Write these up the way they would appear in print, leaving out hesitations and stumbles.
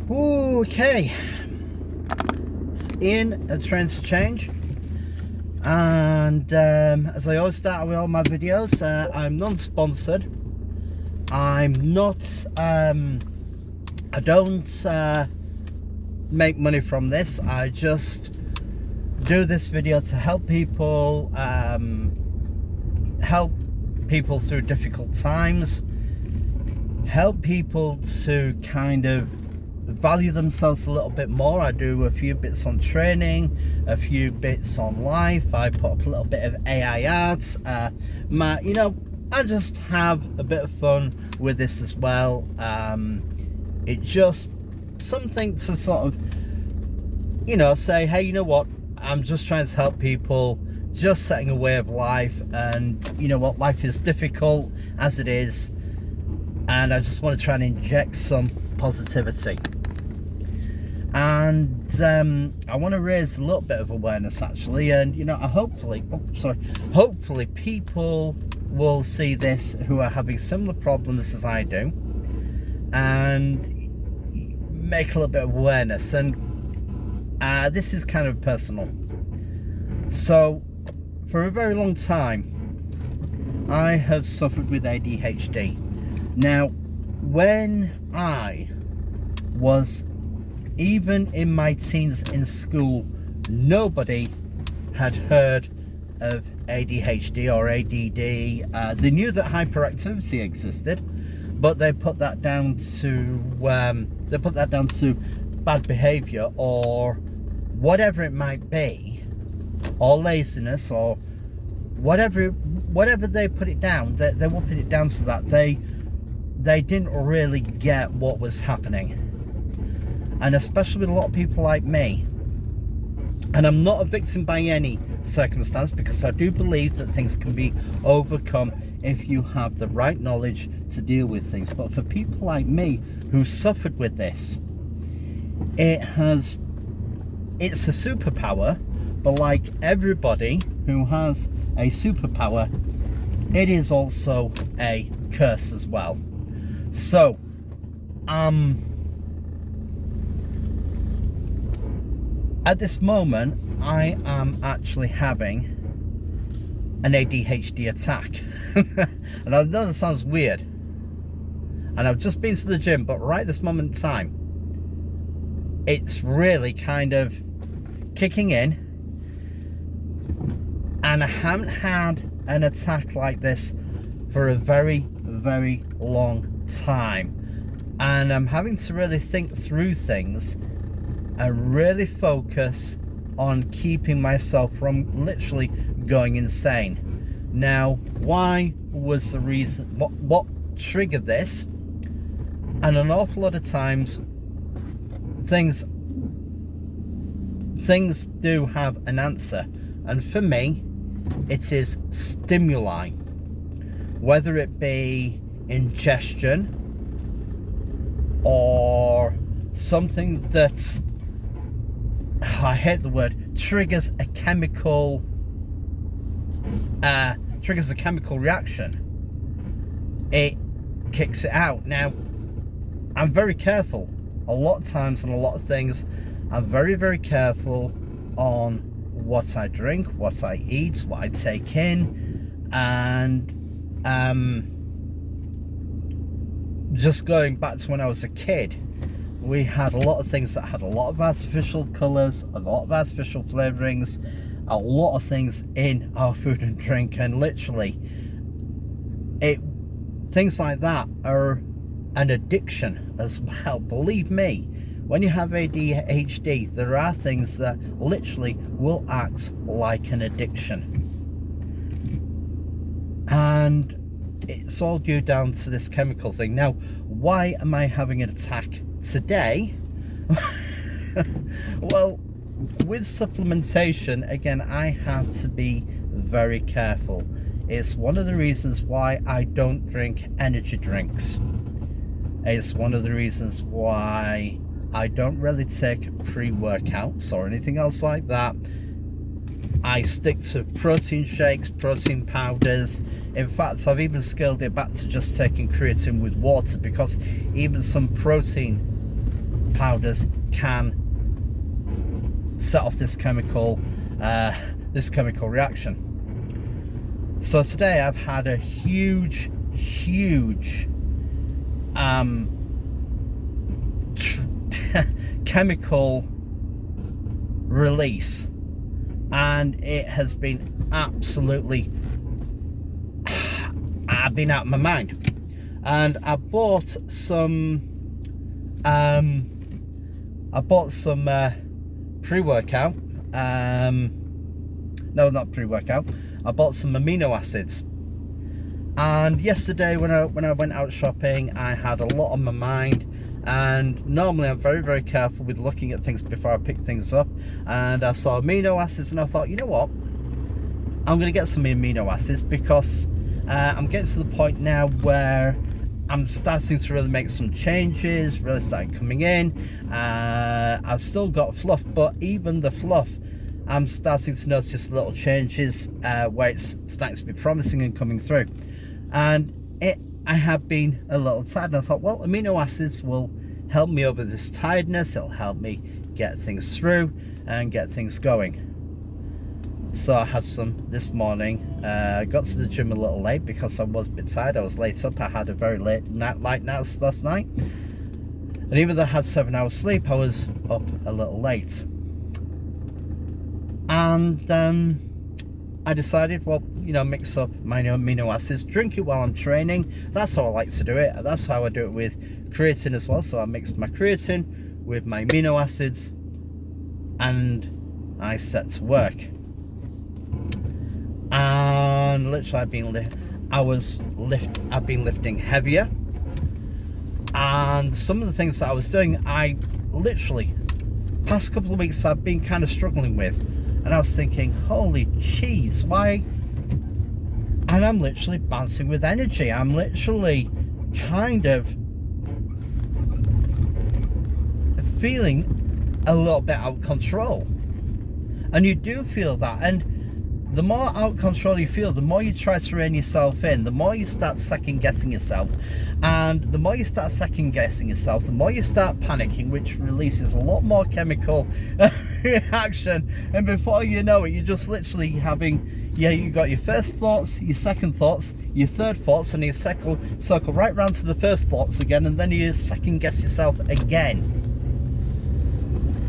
Okay, it's Ian at Trend to Change, and as I always start with all my videos, I'm non-sponsored. I'm not I don't make money from this. I just do this video to help people through difficult times, help people to kind of value themselves a little bit more. I do a few bits on training, a few bits on life. I put up a little bit of AI ads. I just have a bit of fun with this as well. It's just something to sort of, say, hey, you know what? I'm just trying to help people, just setting a way of life, and you know what? Life is difficult as it is, and I just want to try and inject some positivity. And I want to raise a little bit of awareness, actually, and hopefully people will see this who are having similar problems as I do, and make a little bit of awareness. And this is kind of personal. So for a very long time I have suffered with ADHD. Now, when I was even in my teens in school, nobody had heard of ADHD or ADD. They knew that hyperactivity existed, but they put that down to bad behavior or whatever it might be, or laziness, or whatever they put it down. They will put it down to that. They didn't really get what was happening. And especially with a lot of people like me, and I'm not a victim by any circumstance, because I do believe that things can be overcome if you have the right knowledge to deal with things. But for people like me who suffered with this, it's a superpower, but like everybody who has a superpower, it is also a curse as well. So at this moment, I am actually having an ADHD attack. And I know that sounds weird. And I've just been to the gym, but right this moment in time, it's really kind of kicking in. And I haven't had an attack like this for a very, very long time. And I'm having to really think through things and really focus on keeping myself from literally going insane. Now, why was the reason, what triggered this? And an awful lot of times things do have an answer, and for me it is stimuli, whether it be ingestion or something that, I hate the word, triggers a chemical reaction. It kicks it out. Now, I'm very careful a lot of times on a lot of things. I'm very, very careful on what I drink, what I eat, what I take in, and just going back to when I was a kid, we had a lot of things that had a lot of artificial colours, a lot of artificial flavourings, a lot of things in our food and drink, and literally things like that are an addiction as well. Believe me, when you have ADHD, there are things that literally will act like an addiction. And it's all due down to this chemical thing. Now, why am I having an attack today? Well, with supplementation, again, I have to be very careful. It's one of the reasons why I don't drink energy drinks. It's one of the reasons why I don't really take pre-workouts or anything else like that. I stick to protein shakes, protein powders. In fact, I've even scaled it back to just taking creatine with water, because even some protein powders can set off this chemical reaction. So today I've had a huge chemical release, and it has been absolutely, I've been out of my mind. And I bought some pre-workout. No, not pre-workout. I bought some amino acids. And yesterday when I went out shopping, I had a lot on my mind. And normally I'm very careful with looking at things before I pick things up. And I saw amino acids, and I thought, you know what? I'm going to get some amino acids, because I'm getting to the point now where I'm starting to really make some changes, really starting coming in. I've still got fluff, but even the fluff, I'm starting to notice little changes where it's starting to be promising and coming through. And I have been a little tired, and I thought, well, amino acids will help me over this tiredness. It'll help me get things through and get things going. So I had some this morning. I got to the gym a little late because I was a bit tired. I was late up. I had a very late night last night, and even though I had 7 hours sleep, I was up a little late. And I decided, well, you know, mix up my amino acids, drink it while I'm training. That's how I like to do it. That's how I do it with creatine as well. So I mixed my creatine with my amino acids, and I set to work. And literally I've been lifting heavier, and some of the things that I was doing, I literally past couple of weeks I've been kind of struggling with. And I was thinking, holy cheese, why? And I'm literally bouncing with energy. I'm literally kind of feeling a little bit out of control. And you do feel that. And the more out of control you feel, the more you try to rein yourself in, the more you start second guessing yourself. And the more you start second guessing yourself, the more you start panicking, which releases a lot more chemical reaction. And before you know it, you're just literally having, you got your first thoughts, your second thoughts, your third thoughts, and you circle right round to the first thoughts again, and then you second guess yourself again.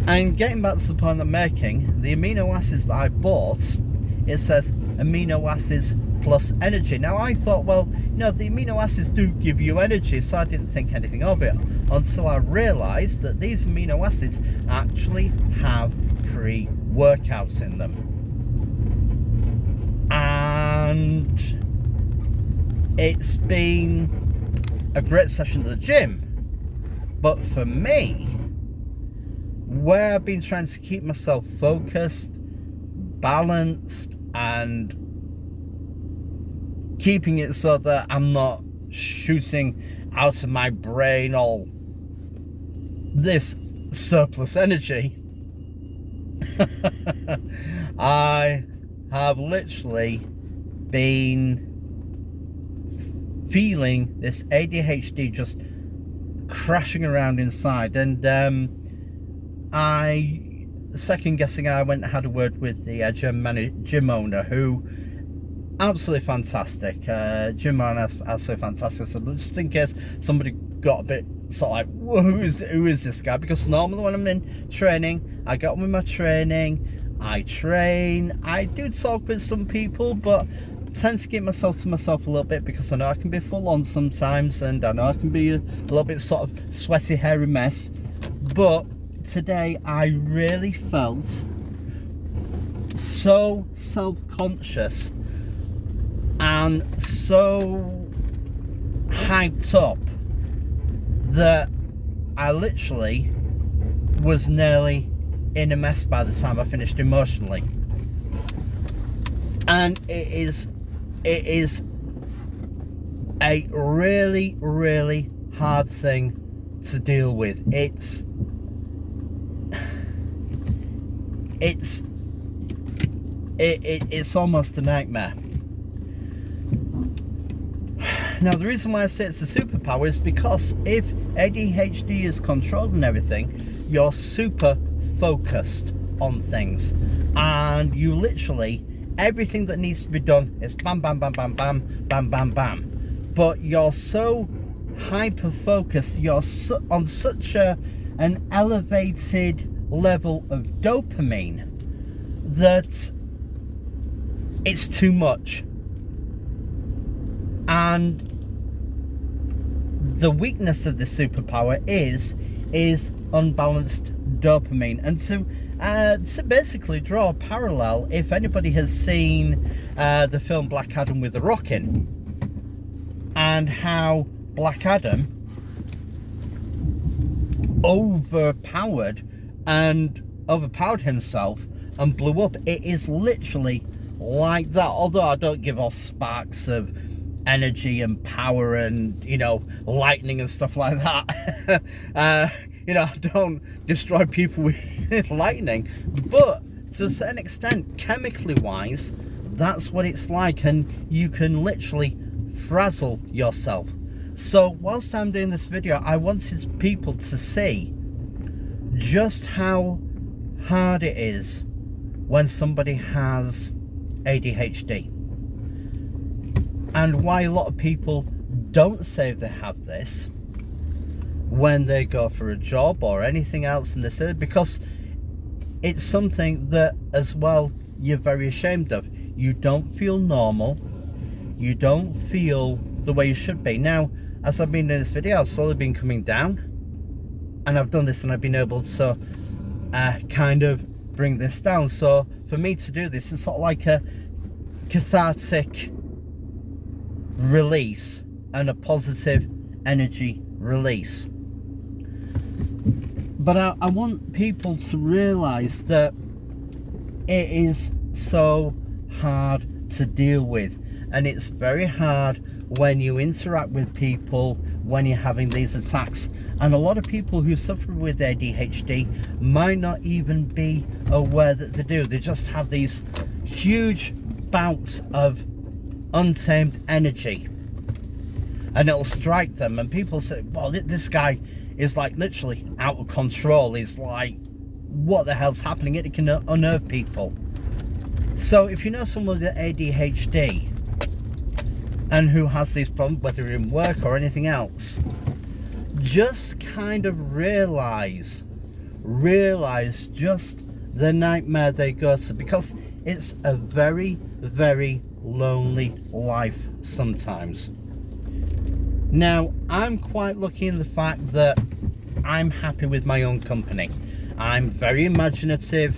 And getting back to the point I'm making, the amino acids that I bought, it says amino acids plus energy. Now I thought, well, you know, the amino acids do give you energy, so I didn't think anything of it until I realized that these amino acids actually have pre-workouts in them. And it's been a great session at the gym, but for me, where I've been trying to keep myself focused, balanced, and keeping it so that I'm not shooting out of my brain all this surplus energy, I have literally been feeling this ADHD just crashing around inside. And second guessing, I went and had a word with the gym owner, who absolutely fantastic. Gym owner absolutely fantastic. So just in case somebody got a bit sort of like, who is this guy? Because normally when I'm in training, I get on with my training, I train, I do talk with some people, but tend to keep myself to myself a little bit, because I know I can be full on sometimes, and I know I can be a little bit sort of sweaty, hairy mess. But today I really felt so self-conscious and so hyped up that I literally was nearly in a mess by the time I finished emotionally. And it is a really hard thing to deal with. It's almost a nightmare. Now, the reason why I say it's a superpower is because if ADHD is controlled and everything, you're super focused on things, and you literally, everything that needs to be done is bam, bam, bam, bam, bam, bam, bam, bam. But you're so hyper focused, you're on such an elevated level of dopamine that it's too much. And the weakness of the superpower is unbalanced dopamine. And to basically draw a parallel, if anybody has seen the film Black Adam with The Rock in, and how Black Adam overpowered himself and blew up, it is literally like that. Although I don't give off sparks of energy and power and, you know, lightning and stuff like that. You know, I don't destroy people with lightning, but to a certain extent, chemically wise, that's what it's like, and you can literally frazzle yourself. So whilst I'm doing this video, I wanted people to see just how hard it is when somebody has ADHD, and why a lot of people don't say they have this when they go for a job or anything else in this area, because it's something that as well you're very ashamed of. You don't feel normal, you don't feel the way you should be. Now, as I've been in this video, I've slowly been coming down, and I've done this and I've been able to kind of bring this down. So for me to do this, it's sort of like a cathartic release and a positive energy release. But I want people to realize that it is so hard to deal with, and it's very hard when you interact with people when you're having these attacks. And a lot of people who suffer with ADHD might not even be aware that they do. They just have these huge bouts of untamed energy, and it'll strike them, and people say, well, this guy is like literally out of control. He's like, what the hell's happening? It can unnerve people. So if you know someone with ADHD and who has these problems, whether in work or anything else, just kind of realize just the nightmare they go to, because it's a very, very lonely life sometimes. Now, I'm quite lucky in the fact that I'm happy with my own company. I'm very imaginative.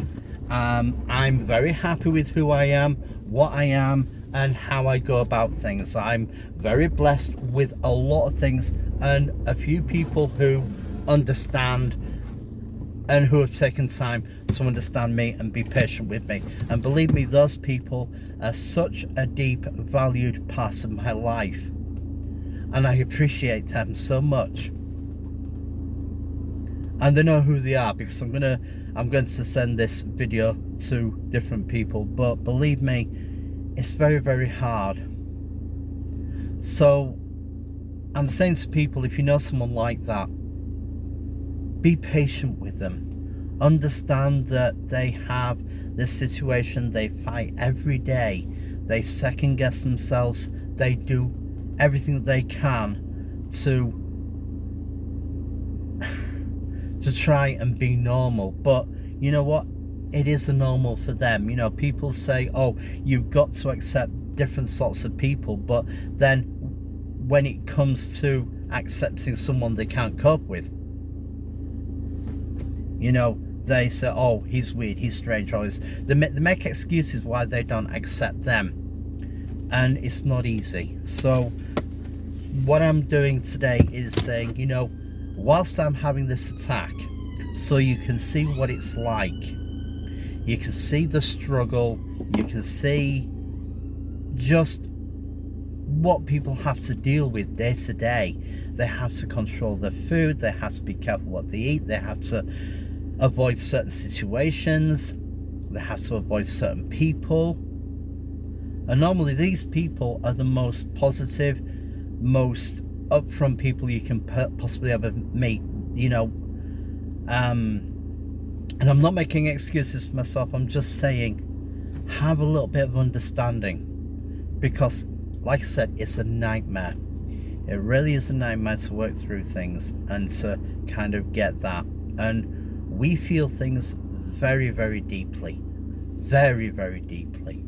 I'm very happy with who I am, what I am, and how I go about things. I'm very blessed with a lot of things, and a few people who understand and who have taken time to understand me and be patient with me. And believe me, those people are such a deep, valued part of my life, and I appreciate them so much. And they know who they are, because I'm going to send this video to different people. But believe me, it's very, very hard. So I'm saying to people, if you know someone like that, be patient with them. Understand that they have this situation, they fight every day, they second guess themselves, they do everything they can to try and be normal. But you know what, it is a normal for them. You know, people say, oh, you've got to accept different sorts of people, but then when it comes to accepting someone they can't cope with, you know, they say, oh, he's weird, he's strange, or they make excuses why they don't accept them, and it's not easy. So what I'm doing today is saying, you know, whilst I'm having this attack, so you can see what it's like, you can see the struggle, you can see just what people have to deal with day to day. They have to control their food, they have to be careful what they eat, they have to avoid certain situations, they have to avoid certain people. And normally these people are the most positive, most upfront people you can possibly ever meet, you know. And I'm not making excuses for myself, I'm just saying, have a little bit of understanding, because like I said, it's a nightmare. It really is a nightmare to work through things and to kind of get that. And we feel things very, very deeply, very, very deeply.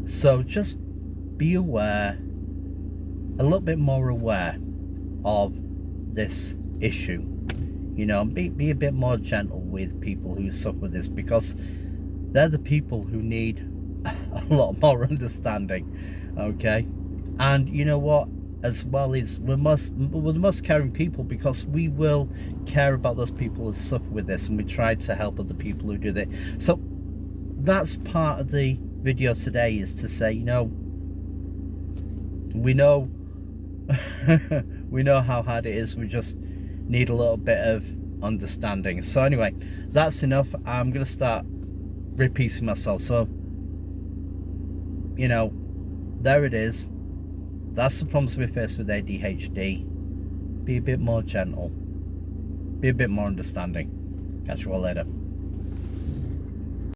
So just be aware, a little bit more aware of this issue, you know, and be a bit more gentle with people who suffer with this, because they're the people who need a lot more understanding. Okay, and you know what, as well, is we're the most caring people, because we will care about those people who suffer with this, and we try to help other people who do that. So that's part of the video today, is to say, you know, we know we know how hard it is, we just need a little bit of understanding. So anyway, that's enough. I'm gonna start repeating myself. So, you know, there it is. That's the problems we face with ADHD. Be a bit more gentle, be a bit more understanding. Catch you all later.